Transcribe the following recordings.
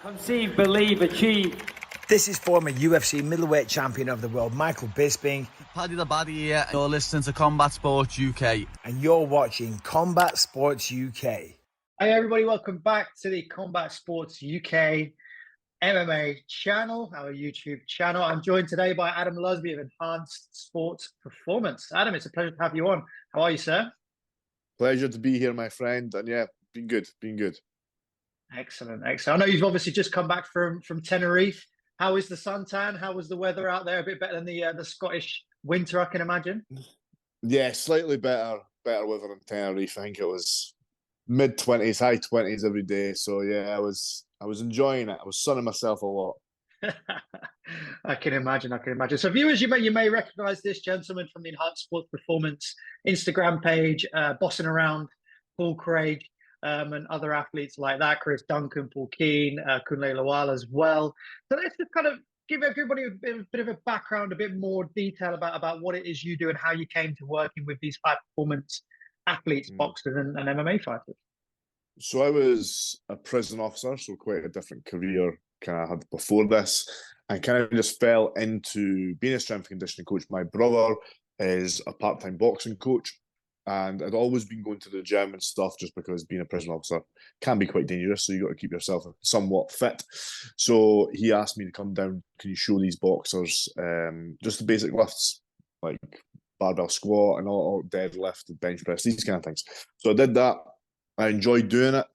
Conceive, believe, achieve. This is former UFC middleweight champion of the world, Michael Bisping. Paddy the Baddy here. You're listening to Combat Sports UK. And you're watching Combat Sports UK. Hey everybody, welcome back to the Combat Sports UK MMA channel, our YouTube channel. I'm joined today by Adam Lusby of Enhanced Sports Performance. Adam, it's a pleasure to have you on. How are you, sir? Pleasure to be here, my friend. And yeah, been good. Excellent. I know you've obviously just come back from Tenerife. How is the suntan? How was the weather out there? A bit better than the Scottish winter, I can imagine. Yeah, slightly better weather in Tenerife. I think it was mid-20s, high 20s every day. So yeah, I was enjoying it. I was sunning myself a lot. I can imagine. So viewers, you may recognize this gentleman from the Enhanced Sports Performance Instagram page, bossing around Paul Craig and other athletes like that, Chris Duncan, Paul Keane, Kunle Lawal as well. So let's just kind of give everybody a bit of a background, a bit more detail about what it is you do and how you came to working with these high performance athletes, boxers and MMA fighters. So I was a prison officer, so quite a different career kind of had before this. I kind of just fell into being a strength and conditioning coach. My brother is a part-time boxing coach, and I'd always been going to the gym and stuff just because being a prison officer can be quite dangerous, so you got to keep yourself somewhat fit. So he asked me to come down, can you show these boxers just the basic lifts, like barbell squat and all deadlift, bench press, these kind of things. So I did that. I enjoyed doing it.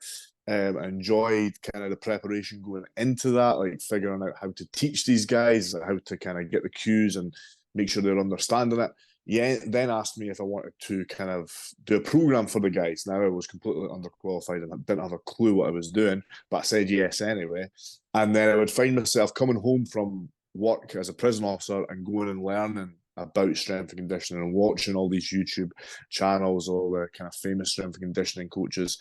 I enjoyed kind of the preparation going into that, like figuring out how to teach these guys, how to kind of get the cues and make sure they're understanding it. Yeah, then asked me if I wanted to kind of do a program for the guys. Now I was completely underqualified and I didn't have a clue what I was doing, but I said yes anyway. And then I would find myself coming home from work as a prison officer and going and learning about strength and conditioning and watching all these YouTube channels, all the kind of famous strength and conditioning coaches.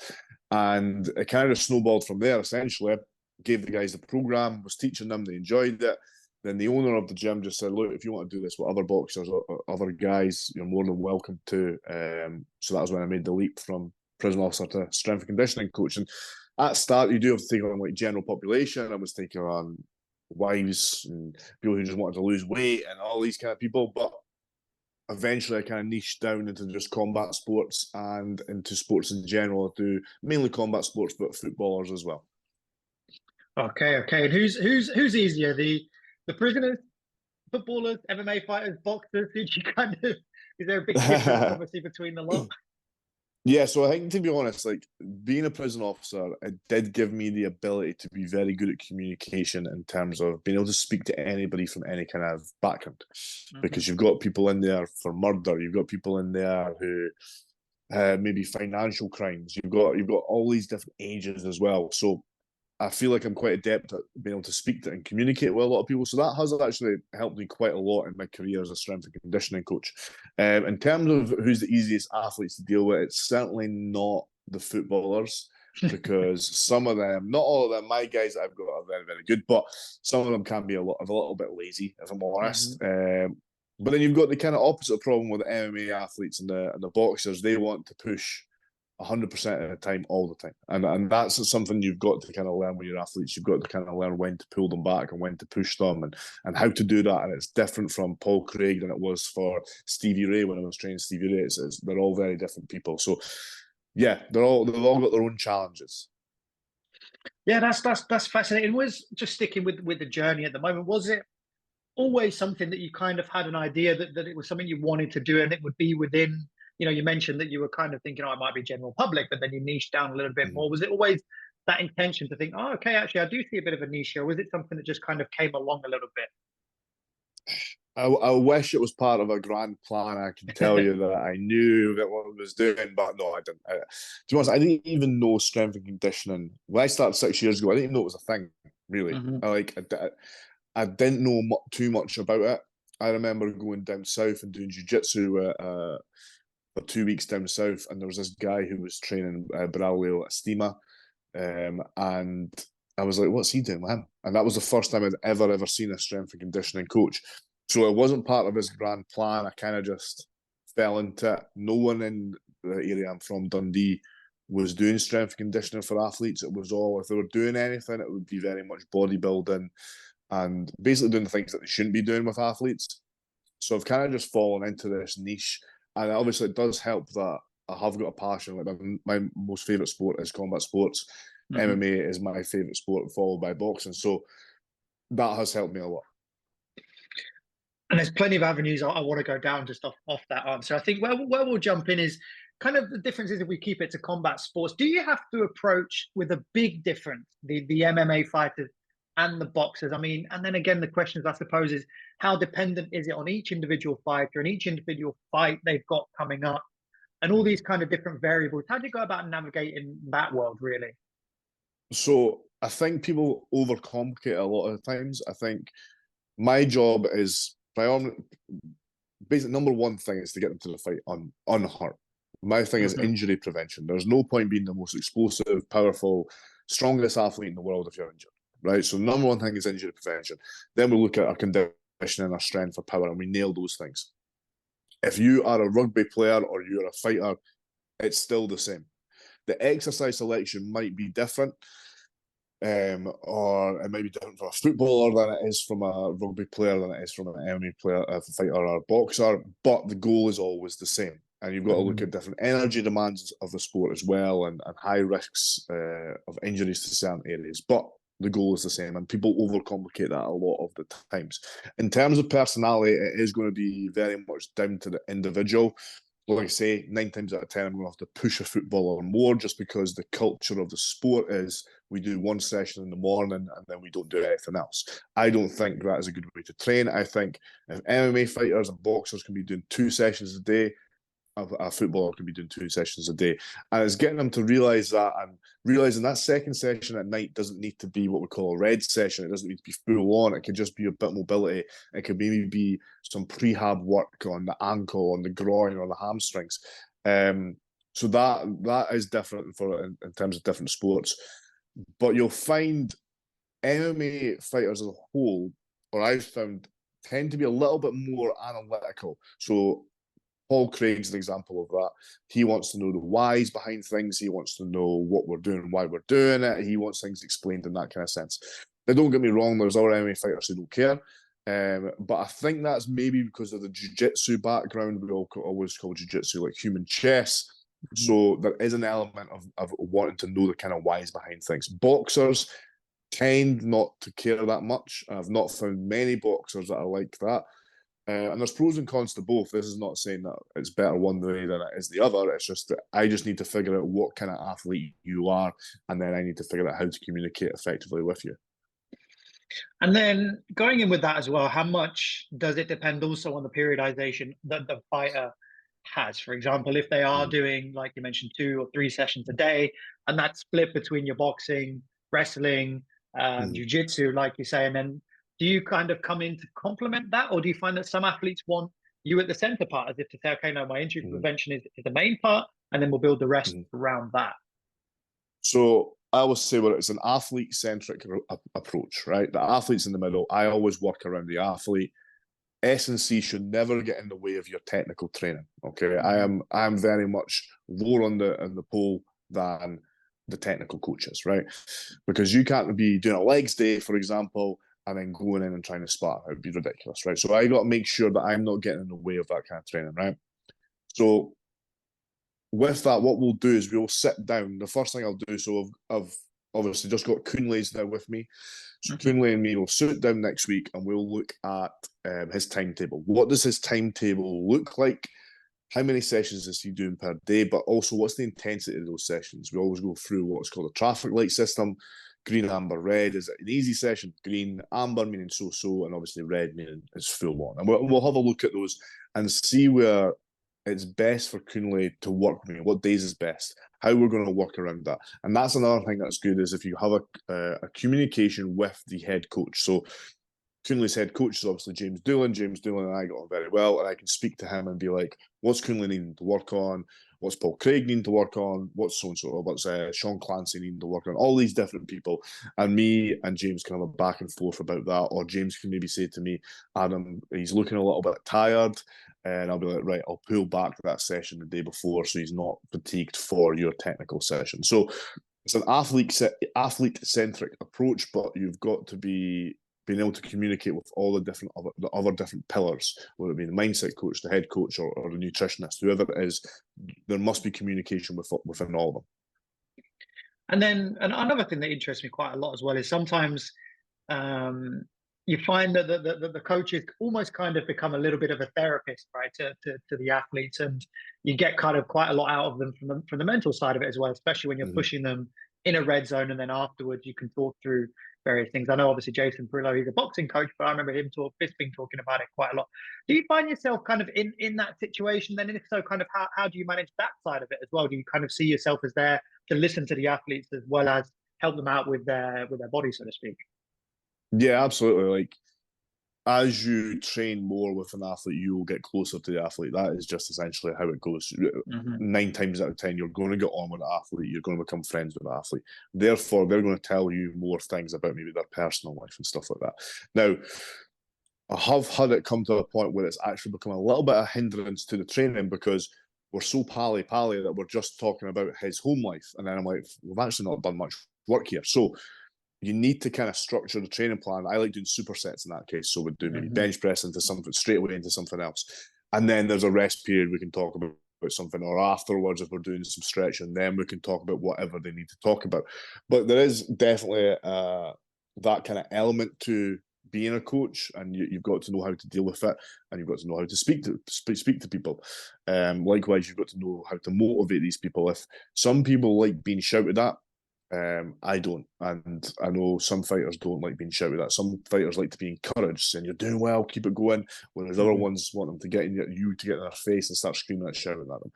And it kind of snowballed from there, essentially. Gave the guys the program, was teaching them, they enjoyed it. Then the owner of the gym just said, look, if you want to do this with other boxers or other guys, you're more than welcome to. So that was when I made the leap from prison officer to strength and conditioning coach. And at start, you do have to take on like general population. I was taking on wives and people who just wanted to lose weight and all these kind of people. But eventually I kind of niched down into just combat sports and into sports in general. I do mainly combat sports, but footballers as well. Okay. And who's easier, the prisoners, footballers, MMA fighters, boxers? Did you kind of, is there a big difference obviously between the lot? Yeah, so I think, to be honest, like being a prison officer, it did give me the ability to be very good at communication in terms of being able to speak to anybody from any kind of background. Because you've got people in there for murder, you've got people in there who maybe financial crimes, you've got all these different ages as well. So I feel like I'm quite adept at being able to speak to and communicate with a lot of people. So that has actually helped me quite a lot in my career as a strength and conditioning coach. In terms of who's the easiest athletes to deal with, it's certainly not the footballers because some of them, not all of them, my guys that I've got are very, very good, but some of them can be a little bit lazy, if I'm honest. But then you've got the kind of opposite problem with the MMA athletes and the boxers. They want to push 100% of the time, all the time. And that's something you've got to kind of learn when you're athletes. You've got to kind of learn when to pull them back and when to push them and how to do that. And it's different from Paul Craig than it was for Stevie Ray when I was training Stevie Ray. They're all very different people. So yeah, they've all got their own challenges. Yeah, that's fascinating. Was just sticking with the journey at the moment, was it always something that you kind of had an idea that it was something you wanted to do and it would be within, you know, you mentioned that you were kind of thinking, oh, it might be general public, but then you niched down a little bit more. Was it always that intention to think, oh, okay, actually, I do see a bit of a niche here? Or was it something that just kind of came along a little bit? I wish it was part of a grand plan. I can tell you that I knew that what I was doing, but no, I didn't. To be honest, I didn't even know strength and conditioning. When I started 6 years ago, I didn't even know it was a thing, really. I didn't know too much about it. I remember going down south and doing jiu-jitsu for 2 weeks down south, and there was this guy who was training Braulio Estima, and I was like, what's he doing with him? And that was the first time I'd ever seen a strength and conditioning coach. So it wasn't part of his grand plan. I kind of just fell into it. No one in the area I'm from, Dundee, was doing strength and conditioning for athletes. It was all, if they were doing anything, it would be very much bodybuilding and basically doing the things that they shouldn't be doing with athletes. So I've kind of just fallen into this niche, and obviously it does help that I have got a passion. Like my most favorite sport is combat sports. MMA is my favorite sport, followed by boxing. So that has helped me a lot. And there's plenty of avenues I want to go down just off that answer. I think where we'll jump in is kind of the difference is if we keep it to combat sports. Do you have to approach with a big difference the MMA fighters and the boxers? I mean, and then again, the question is, I suppose, is how dependent is it on each individual fighter and each individual fight they've got coming up, and all these kind of different variables? How do you go about navigating that world, really? So I think people overcomplicate it a lot of the times. I think my job is basically number one thing is to get them to the fight unhurt. My thing is injury prevention. There's no point being the most explosive, powerful, strongest athlete in the world if you're injured, right? So number one thing is injury prevention. Then we look at our conditioning, our strength, our power, and we nail those things. If you are a rugby player or you're a fighter, it's still the same. The exercise selection might be different, or it might be different for a footballer than it is from a rugby player, than it is from an MMA player, a fighter or a boxer, but the goal is always the same. And you've got to look at different energy demands of the sport as well, and high risks of injuries to certain areas. But the goal is the same, and people overcomplicate that a lot of the times. In terms of personality, it is going to be very much down to the individual. Like I say, 9 times out of 10, I'm going to have to push a footballer more, just because the culture of the sport is we do one session in the morning and then we don't do anything else. I don't think that is a good way to train. I think if MMA fighters and boxers can be doing 2 sessions a day, a footballer can be doing 2 sessions a day. And it's getting them to realise that, and realising that second session at night doesn't need to be what we call a red session. It doesn't need to be full on. It could just be a bit of mobility. It could maybe be some prehab work on the ankle, on the groin, or the hamstrings. So that is different in terms of different sports. But you'll find MMA fighters as a whole, or I've found, tend to be a little bit more analytical. So Paul Craig's an example of that. He wants to know the whys behind things. He wants to know what we're doing and why we're doing it. He wants things explained in that kind of sense. Now, don't get me wrong, there's other MMA fighters who don't care. But I think that's maybe because of the jiu-jitsu background. We always call jiu-jitsu like human chess. So there is an element of wanting to know the kind of whys behind things. Boxers tend not to care that much. I've not found many boxers that are like that. And there's pros and cons to both. This is not saying that it's better one way than it is the other. It's just that I just need to figure out what kind of athlete you are, and then I need to figure out how to communicate effectively with you. And then going in with that as well, how much does it depend also on the periodization that the fighter has? For example, if they are doing, like you mentioned, 2 or 3 sessions a day, and that's split between your boxing, wrestling, jiu-jitsu, like you say, and then do you kind of come in to complement that, or do you find that some athletes want you at the center part, as if to say, okay, no, my injury prevention is the main part, and then we'll build the rest around that? So I always say, well, it's an athlete-centric approach, right? The athlete's in the middle. I always work around the athlete. S&C should never get in the way of your technical training. Okay, I am very much lower on the pole than the technical coaches, right? Because you can't be doing a legs day, for example, and then going in and trying to spar. It would be ridiculous, right? So I got to make sure that I'm not getting in the way of that kind of training, right? So with that, what we'll do is we'll sit down. The first thing I'll do, so I've obviously just got Kunle's now with me. So Kunle and me will sit down next week and we'll look at his timetable. What does his timetable look like? How many sessions is he doing per day? But also, what's the intensity of those sessions? We always go through what's called a traffic light system. Green, amber, red. Is it an easy session? Green, amber meaning so-so, and obviously red meaning it's full on. And we'll have a look at those and see where it's best for Kunle to work with me. What days is best? How we're going to work around that. And that's another thing that's good, is if you have a communication with the head coach. So Kunle's head coach is obviously James Doolan. James Doolan and I got on very well, and I can speak to him and be like, what's Kunle needing to work on? What's Paul Craig needing to work on? What's so-and-so? What's Sean Clancy needing to work on? All these different people. And me and James can have a back and forth about that. Or James can maybe say to me, Adam, he's looking a little bit tired. and I'll be like, right, I'll pull back that session the day before so he's not fatigued for your technical session. So it's an athlete-centric approach, but you've got to be being able to communicate with all the other different pillars, whether it be the mindset coach, the head coach, or the nutritionist, whoever it is. There must be communication within all of them. And then another thing that interests me quite a lot as well is sometimes you find that the coaches almost kind of become a little bit of a therapist, right, to the athletes, and you get kind of quite a lot out of them from the mental side of it as well, especially when you're pushing them in a red zone, and then afterwards you can talk through various things. I know obviously Jason Perillo, he's a boxing coach, but I remember him Bisping talking about it quite a lot. Do you find yourself kind of in that situation then? And if so, kind of how do you manage that side of it as well? Do you kind of see yourself as there to listen to the athletes as well as help them out with their body, so to speak? Yeah, absolutely. Like, as you train more with an athlete, you will get closer to the athlete. That is just essentially how it goes. 9 times out of 10, you're going to get on with the athlete. You're going to become friends with the athlete. Therefore, they're going to tell you more things about maybe their personal life and stuff like that. Now, I have had it come to a point where it's actually become a little bit of a hindrance to the training because we're so pally-pally that we're just talking about his home life. And then I'm like, we've actually not done much work here. So you need to kind of structure the training plan. I like doing supersets in that case. So we'd do maybe bench press into something, straight away into something else. And then there's a rest period we can talk about something, or afterwards if we're doing some stretching, then we can talk about whatever they need to talk about. But there is definitely that kind of element to being a coach, and you've got to know how to deal with it, and you've got to know how to speak to people. Likewise, you've got to know how to motivate these people. If some people like being shouted at, I don't, and I know some fighters don't like being shouted at. Some fighters like to be encouraged, saying you're doing well, keep it going. Whereas other ones want them to get in their face and start screaming and shouting at them.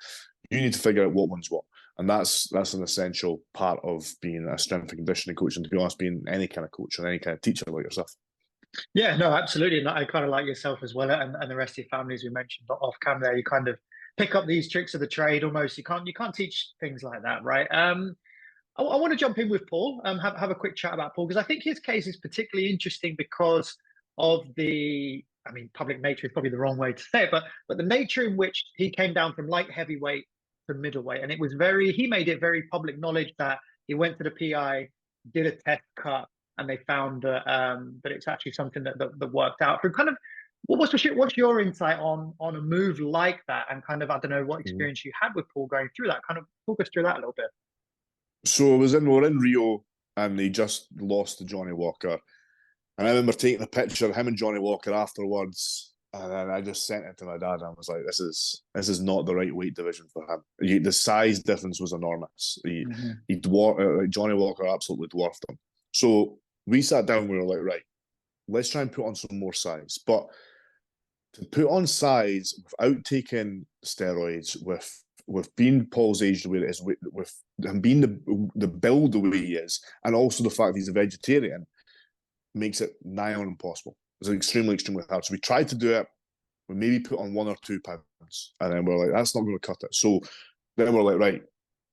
You need to figure out what one's what, and that's an essential part of being a strength and conditioning coach, and to be honest, being any kind of coach or any kind of teacher like yourself. Yeah, no, absolutely. And I kind of like yourself as well, and the rest of your family, as we mentioned off camera there, you kind of pick up these tricks of the trade almost. You can't teach things like that, right? I want to jump in with Paul, have a quick chat about Paul, because I think his case is particularly interesting because of public nature is probably the wrong way to say it, but the nature in which he came down from light heavyweight to middleweight. And he made it very public knowledge that he went to the PI, did a test cut, and they found that it's actually something that worked out. For kind of, what's your insight on a move like that, and kind of, I don't know what experience you had with Paul going through that? Kind of talk us through that a little bit. So we're in Rio, and they just lost to Johnny Walker. And I remember taking a picture of him and Johnny Walker afterwards, and then I just sent it to my dad, and I was like, this is not the right weight division for him. The size difference was enormous. Johnny Walker absolutely dwarfed him. So we sat down, we were like, right, let's try and put on some more size. But to put on size without taking steroids, with being Paul's age the way it is, with him being the build the way he is, and also the fact he's a vegetarian, makes it nigh on impossible. It's extremely, extremely hard. So we tried to do it. We maybe put on 1 or 2 pounds, and then we're like, that's not going to cut it. So then we're like, right,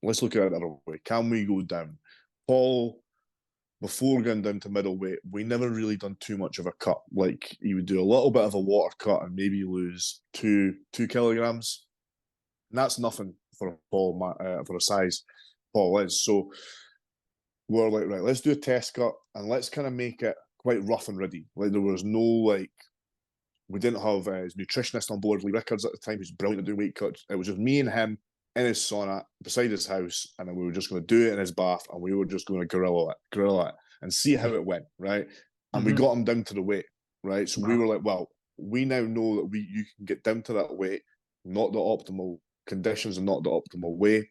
let's look at it another way. Can we go down? Paul, before going down to middleweight, we never really done too much of a cut. Like, he would do a little bit of a water cut and maybe lose 2 kilograms. And that's nothing for Paul, for a size Paul is. So we're like, right, let's do a test cut, and let's kind of make it quite rough and ready. Like, there was no, like, we didn't have his nutritionist on board, Lee Rickards at the time, who's brilliant at doing weight cuts. It was just me and him in his sauna beside his house, and then we were just going to do it in his bath, and we were just going to grill it and see how it went, right? And we got him down to the weight, right? So we were like, well, we now know that you can get down to that weight, not the optimal conditions and not the optimal way.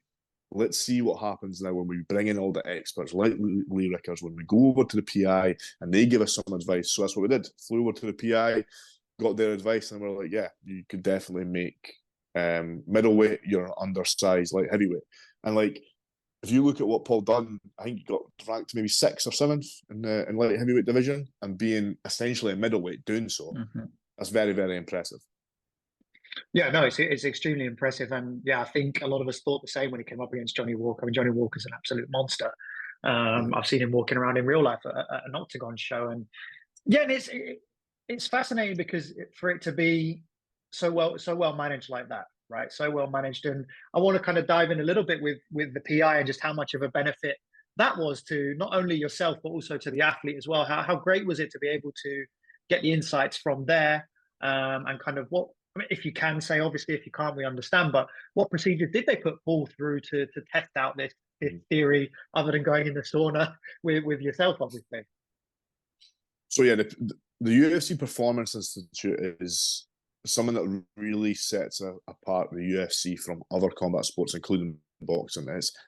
Let's see what happens now when we bring in all the experts like Lee Rickards, when we go over to the PI and they give us some advice. So that's what we did. Flew over to the PI, got their advice, and we're like, yeah, you could definitely make middleweight, you're undersized light heavyweight. And like, if you look at what Paul done, I think he got ranked maybe 6th or 7th in light heavyweight division, and being essentially a middleweight doing so, that's very, very impressive. Yeah, no, it's extremely impressive, and yeah, I think a lot of us thought the same when he came up against Johnny Walker. I mean, Johnny Walker's an absolute monster. I've seen him walking around in real life at an octagon show, and yeah, and it's fascinating because for it to be so well managed like that, right? So well managed, and I want to kind of dive in a little bit with the PI and just how much of a benefit that was to not only yourself but also to the athlete as well. How great was it to be able to get the insights from there, and kind of what, I mean, if you can say, obviously, if you can't, we understand, but what procedures did they put Paul through to test out this theory, other than going in the sauna with yourself, obviously? So yeah, the UFC Performance Institute is something that really sets apart the UFC from other combat sports, including boxing.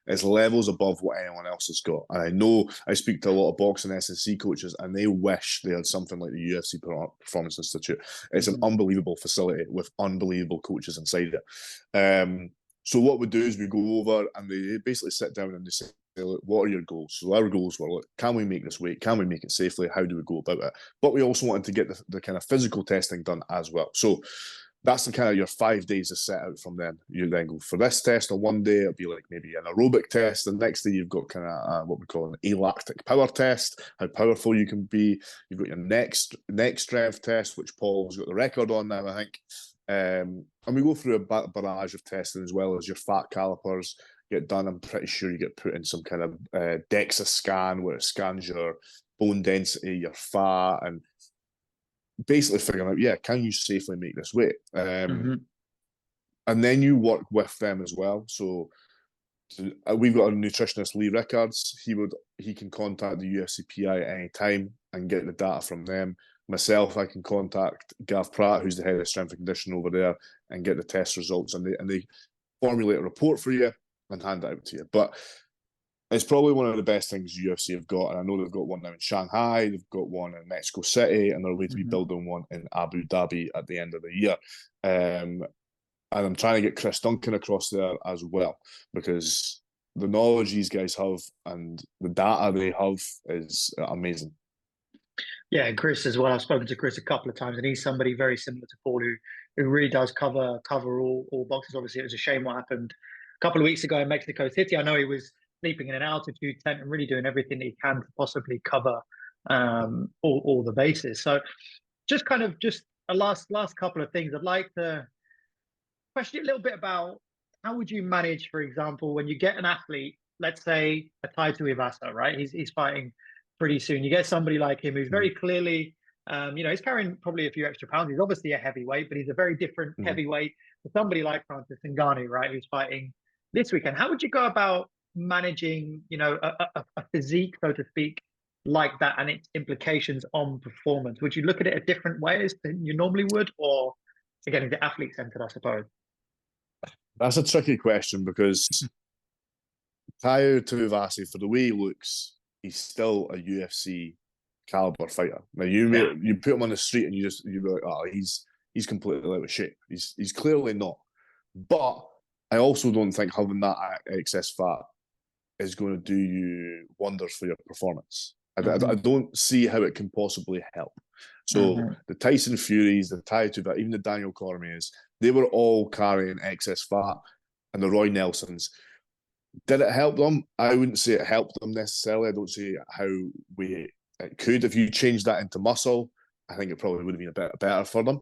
It's levels above what anyone else has got. And I know I speak to a lot of boxing S&C coaches, and they wish they had something like the UFC Performance Institute. It's an unbelievable facility with unbelievable coaches inside it. So what we do is we go over and they basically sit down and they say, look, what are your goals? So our goals were, look, can we make this weight? Can we make it safely? How do we go about it? But we also wanted to get the kind of physical testing done as well. So that's the kind of your 5 days is set out from them. You then go for this test on one day, it'll be like maybe an aerobic test. The next day you've got kind of what we call an alactic power test, how powerful you can be. You've got your next strength test, which Paul's got the record on now, I think. And we go through a barrage of testing, as well as your fat calipers get done. I'm pretty sure you get put in some kind of DEXA scan where it scans your bone density, your fat, and basically figuring out, yeah, can you safely make this weight? And then you work with them as well. So we've got a nutritionist, Lee Rickards. He can contact the UFC PI at any time and get the data from them. Myself, I can contact Gav Pratt, who's the head of strength and conditioning over there, and get the test results, and they formulate a report for you and hand it out to you. But it's probably one of the best things UFC have got, and I know they've got one now in Shanghai, they've got one in Mexico City, and they're going to be building one in Abu Dhabi at the end of the year. And I'm trying to get Chris Duncan across there as well, because the knowledge these guys have and the data they have is amazing. Yeah, Chris as well. I've spoken to Chris a couple of times, and he's somebody very similar to Paul, who really does cover all boxes. Obviously, it was a shame what happened a couple of weeks ago in Mexico City. I know he was sleeping in an altitude tent and really doing everything that he can to possibly cover all the bases. So, just a last couple of things. I'd like to question you a little bit about how would you manage, for example, when you get an athlete, let's say a Tai Tuivasa, right? He's fighting pretty soon. You get somebody like him who's very clearly, he's carrying probably a few extra pounds. He's obviously a heavyweight, but he's a very different heavyweight to somebody like Francis Ngannou, right? Who's fighting this weekend. How would you go about managing, a physique, so to speak, like that, and its implications on performance? Would you look at it a different ways than you normally would, or again, is it athlete centered, I suppose? That's a tricky question, because Tai Tuivasa, for the way he looks, he's still a UFC caliber fighter. Now you put him on the street and you'd be like, oh, he's completely out of shape. He's clearly not. But I also don't think having that excess fat is going to do you wonders for your performance. I don't see how it can possibly help. So the Tyson Furies, the Tai Tuivasa, even the Daniel Cormiers, they were all carrying excess fat, and the Roy Nelsons. Did it help them? I wouldn't say it helped them necessarily. I don't see how it could. If you change that into muscle, I think it probably would have been a bit better for them.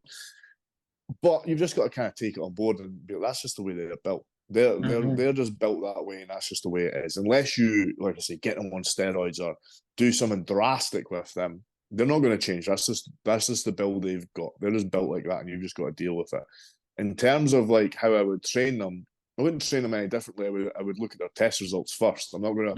But you've just got to kind of take it on board and be like, that's just the way they're built. They're just built that way, and that's just the way it is. Unless you, like I say, get them on steroids or do something drastic with them, they're not going to change. That's just the build they've got. They're just built like that, and you've just got to deal with it. In terms of like how I would train them, I wouldn't train them any differently. I would look at their test results first. I'm not gonna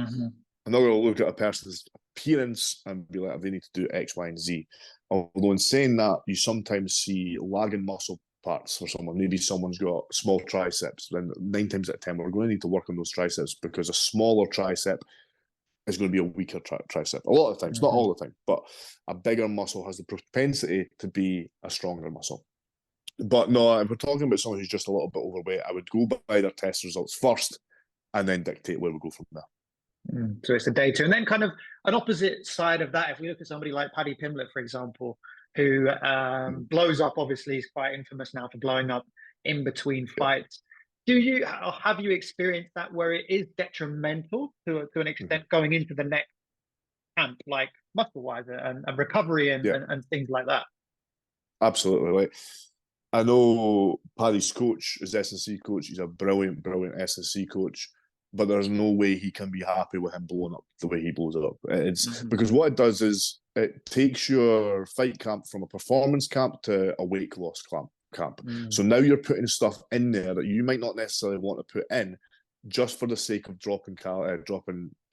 look at a person's appearance and be like, they need to do X, Y, and Z. Although in saying that, you sometimes see lagging muscle parts for someone. Maybe someone's got small triceps. Then 9 times out of 10, we're going to need to work on those triceps, because a smaller tricep is going to be a weaker tricep. A lot of times, not all the time, but a bigger muscle has the propensity to be a stronger muscle. But no, if we're talking about someone who's just a little bit overweight, I would go by their test results first and then dictate where we go from there. So it's the data. And then kind of an opposite side of that, if we look at somebody like Paddy Pimblett, for example, who blows up, obviously he's quite infamous now for blowing up in between fights. Have you experienced that where it is detrimental to an extent going into the next camp, like muscle-wise and recovery and things like that? Absolutely. Like, I know Paddy's coach, his S&C coach, he's a brilliant, brilliant S&C coach, but there's no way he can be happy with him blowing up the way he blows it up. It's because what it does is it takes your fight camp from a performance camp to a weight loss camp. So now you're putting stuff in there that you might not necessarily want to put in just for the sake of dropping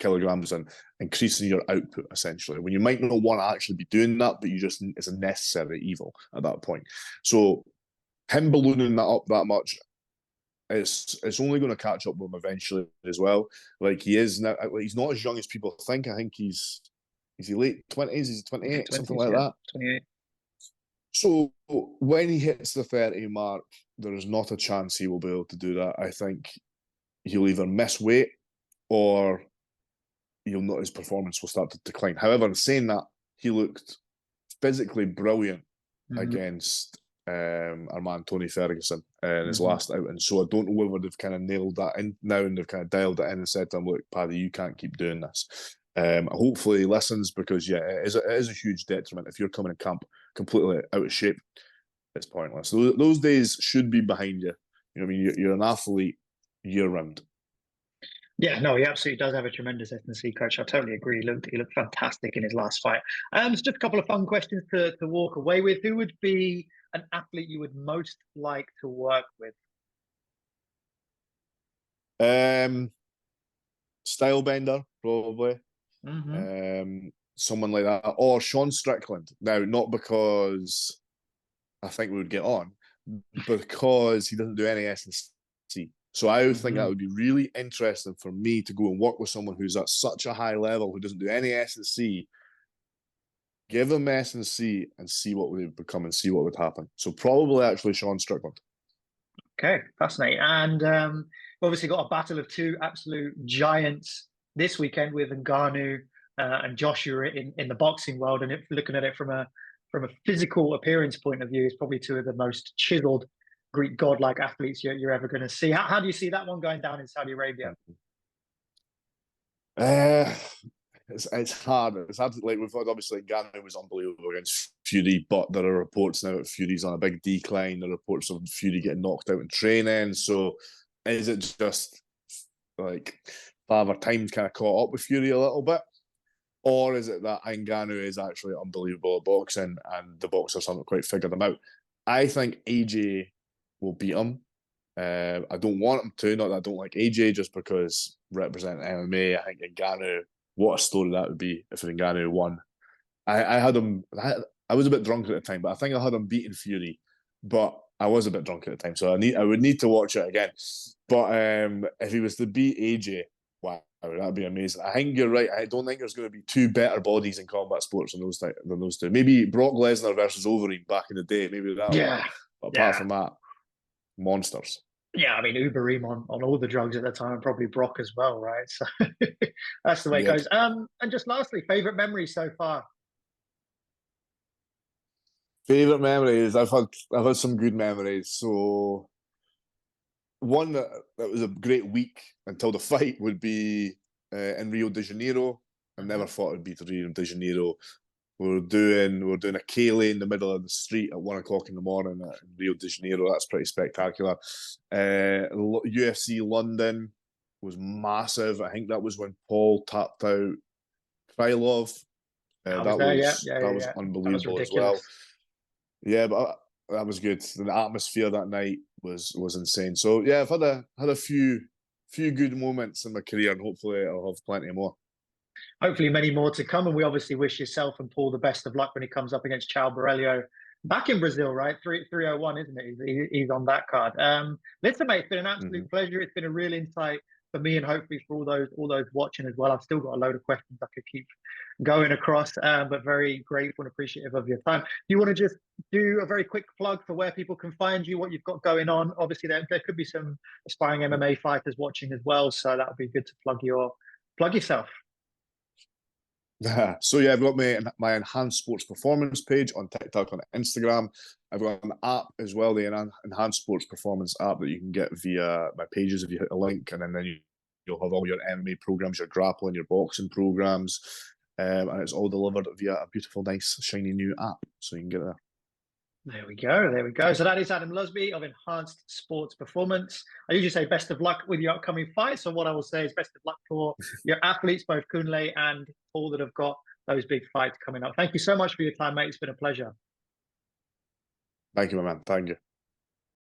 kilograms and increasing your output, essentially, when you might not want to actually be doing that, but it's a necessary evil at that point. So him ballooning that up that much, it's only going to catch up with him eventually as well. Like he is now, like he's not as young as people think. I think is he late 20s? Is he 28? 20s, something like yeah, that. 28. So when he hits the 30 mark, there is not a chance he will be able to do that. I think he'll either miss weight or his performance will start to decline. However, in saying that, he looked physically brilliant against our man Tony Ferguson in his last outing. So I don't know whether they've kind of nailed that in now and they've kind of dialed it in and said to him, look, Paddy, you can't keep doing this. Hopefully he listens, because it is a huge detriment if you're coming in camp completely out of shape. It's pointless. Those days should be behind you. You know what I mean? You're an athlete year round. Yeah, no, he absolutely does have a tremendous S&C coach. I totally agree. He looked fantastic in his last fight. Just a couple of fun questions to walk away with. Who would be an athlete you would most like to work with? Stylebender, probably. Someone like that. Or Sean Strickland. Now, not because I think we would get on, because he doesn't do any S&C. So I would think that would be really interesting for me to go and work with someone who's at such a high level, who doesn't do any S&C, give them S&C and see what would become and see what would happen. So probably actually Sean Strickland. Okay, fascinating. And obviously got a battle of two absolute giants this weekend with Ngannou and Joshua in the boxing world. And if looking at it from a physical appearance point of view, it's probably two of the most chiseled Greek godlike athletes you're ever going to see. How do you see that one going down in Saudi Arabia? It's hard. It's hard to, like, we've had, obviously Ngannou was unbelievable against Fury, but there are reports now that Fury's on a big decline. There are reports of Fury getting knocked out in training. So is it just like Father Time's kind of caught up with Fury a little bit? Or is it that Ngannou is actually unbelievable at boxing and the boxers haven't quite figured him out? I think AJ will beat him. I don't want him to, not that I don't like AJ, just because representing MMA, I think Ngannou, what a story that would be if Ngannou won. I had him, I was a bit drunk at the time, but I think I had him beating Fury, but I was a bit drunk at the time, so I would need to watch it again. But if he was to beat AJ, wow, that'd be amazing. I think you're right. I don't think there's going to be two better bodies in combat sports than those two. Maybe Brock Lesnar versus Overeem back in the day. Maybe that. Yeah. But apart from that, monsters. Yeah, I mean, Uberim on all the drugs at the time, and probably Brock as well, right? So that's the way it goes. And just lastly, favorite memories so far? Favorite memories? I've had some good memories. So one that was a great week until the fight would be in Rio de Janeiro. I never thought it'd be to Rio de Janeiro. We were doing a Kaylee in the middle of the street at 1 o'clock in the morning in Rio de Janeiro. That's pretty spectacular. UFC London was massive. I think that was when Paul tapped out Krylov. That was unbelievable as well. Yeah, but that was good. The atmosphere that night was insane. So yeah, I've had a few good moments in my career, and hopefully I'll have plenty more. Hopefully many more to come, and we obviously wish yourself and Paul the best of luck when he comes up against Chao Borrello back in Brazil, right? 301, isn't it? He's on that card. Listen, mate, it's been an absolute pleasure. It's been a real insight for me, and hopefully for all those watching as well. I've still got a load of questions I could keep going across, but very grateful and appreciative of your time. Do you want to just do a very quick plug for where people can find you, what you've got going on? Obviously, there could be some aspiring MMA fighters watching as well, so that would be good to plug yourself. So yeah, I've got my Enhanced Sports Performance page on TikTok and Instagram. I've got an app as well, the Enhanced Sports Performance app that you can get via my pages if you hit a link, and then you'll have all your MMA programs, your grappling, your boxing programs, and it's all delivered via a beautiful, nice, shiny new app, so you can get it there. There we go. There we go. So that is Adam Lusby of Enhanced Sports Performance. I usually say best of luck with your upcoming fight. So what I will say is best of luck for your athletes, both Kunle and Paul, that have got those big fights coming up. Thank you so much for your time, mate. It's been a pleasure. Thank you, my man. Thank you.